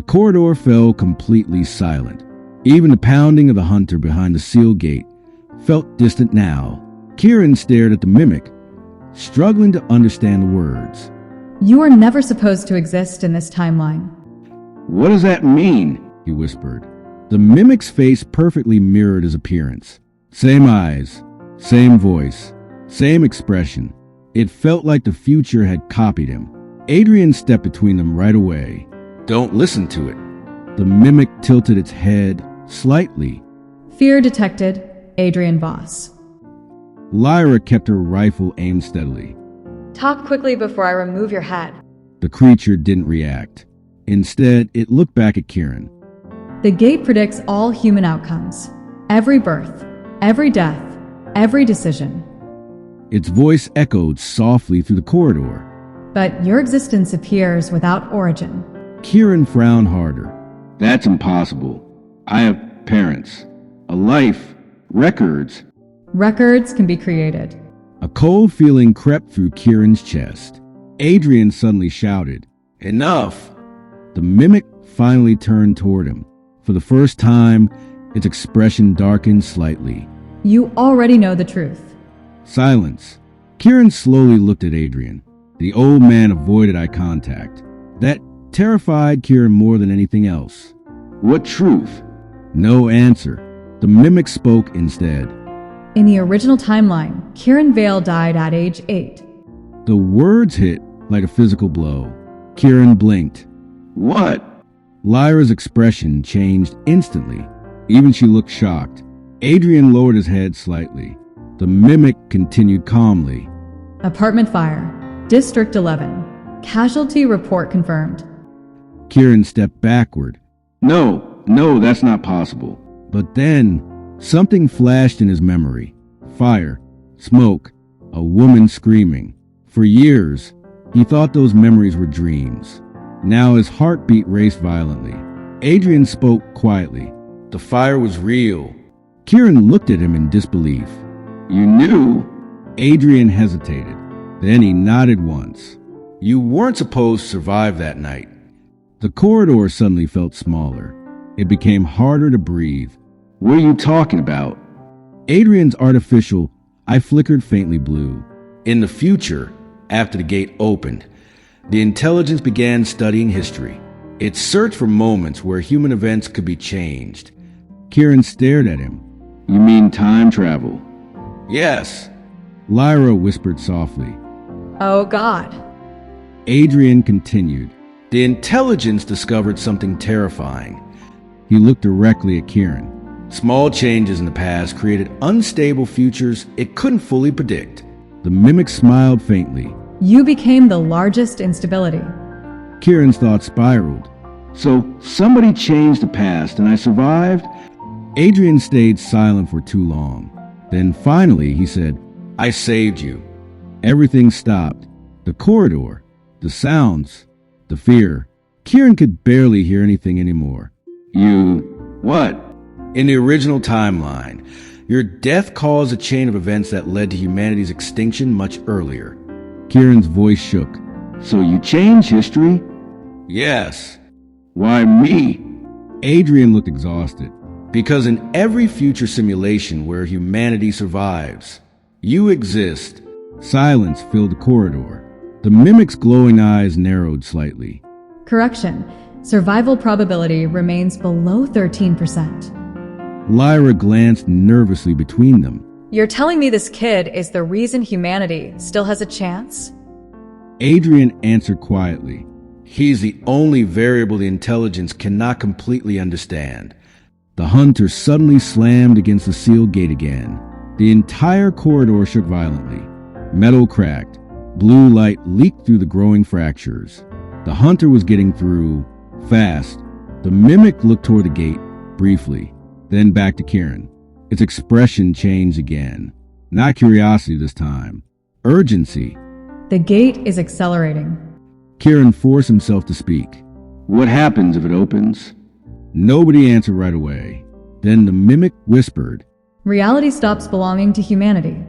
corridor fell completely silent. Even the pounding of the hunter behind the sealed gate felt distant now. Kieran stared at the mimic, struggling to understand the words. You are never supposed to exist in this timeline. What does that mean? He whispered. The mimic's face perfectly mirrored his appearance. Same eyes, same voice, same expression. It felt like the future had copied him. Adrian stepped between them right away. Don't listen to it. The mimic tilted its head slightly. Fear detected, Adrian Voss. Lyra kept her rifle aimed steadily. Talk quickly before I remove your head. The creature didn't react. Instead, it looked back at Kieran. The gate predicts all human outcomes. Every birth, every death, every decision. Its voice echoed softly through the corridor. But your existence appears without origin. Kieran frowned harder. That's impossible. I have parents, a life, records. Records can be created. A cold feeling crept through Kieran's chest. Adrian suddenly shouted, Enough! The mimic finally turned toward him. For the first time, its expression darkened slightly. You already know the truth. Silence. Kieran slowly looked at Adrian. The old man avoided eye contact. That terrified Kieran more than anything else. What truth? No answer. The mimic spoke instead. In the original timeline, Kieran Vale died at age 8. The words hit like a physical blow. Kieran blinked. What? Lyra's expression changed instantly. Even she looked shocked. Adrian lowered his head slightly. The mimic continued calmly. Apartment fire. District 11. Casualty report confirmed. Kieran stepped backward. No, that's not possible. But then, something flashed in his memory. Fire, smoke, a woman screaming. For years, he thought those memories were dreams. Now his heartbeat raced violently. Adrian spoke quietly. The fire was real. Kieran looked at him in disbelief. You knew? Adrian hesitated. Then he nodded once. You weren't supposed to survive that night. The corridor suddenly felt smaller. It became harder to breathe. What are you talking about? Adrian's artificial eye flickered faintly blue. In the future, after the gate opened, the intelligence began studying history. It searched for moments where human events could be changed. Kieran stared at him. You mean time travel? Yes. Lyra whispered softly. Oh God. Adrian continued. The intelligence discovered something terrifying. He looked directly at Kieran. Small changes in the past created unstable futures it couldn't fully predict. The mimic smiled faintly. You became the largest instability. Kieran's thoughts spiraled. So somebody changed the past and I survived? Adrian stayed silent for too long. Then finally he said, I saved you. Everything stopped. The corridor, the sounds, the fear. Kieran could barely hear anything anymore. What? In the original timeline, your death caused a chain of events that led to humanity's extinction much earlier. Kieran's voice shook. So you changed history? Yes. Why me? Adrian looked exhausted. Because in every future simulation where humanity survives, you exist. Silence filled the corridor. The mimic's glowing eyes narrowed slightly. Correction. Survival probability remains below 13%. Lyra glanced nervously between them. You're telling me this kid is the reason humanity still has a chance? Adrian answered quietly. He's the only variable the intelligence cannot completely understand. The hunter suddenly slammed against the sealed gate again. The entire corridor shook violently. Metal cracked. Blue light leaked through the growing fractures. The hunter was getting through, fast. The mimic looked toward the gate, briefly, then back to Kieran. Its expression changed again. Not curiosity this time. Urgency. The gate is accelerating. Kieran forced himself to speak. What happens if it opens? Nobody answered right away. Then the mimic whispered. Reality stops belonging to humanity.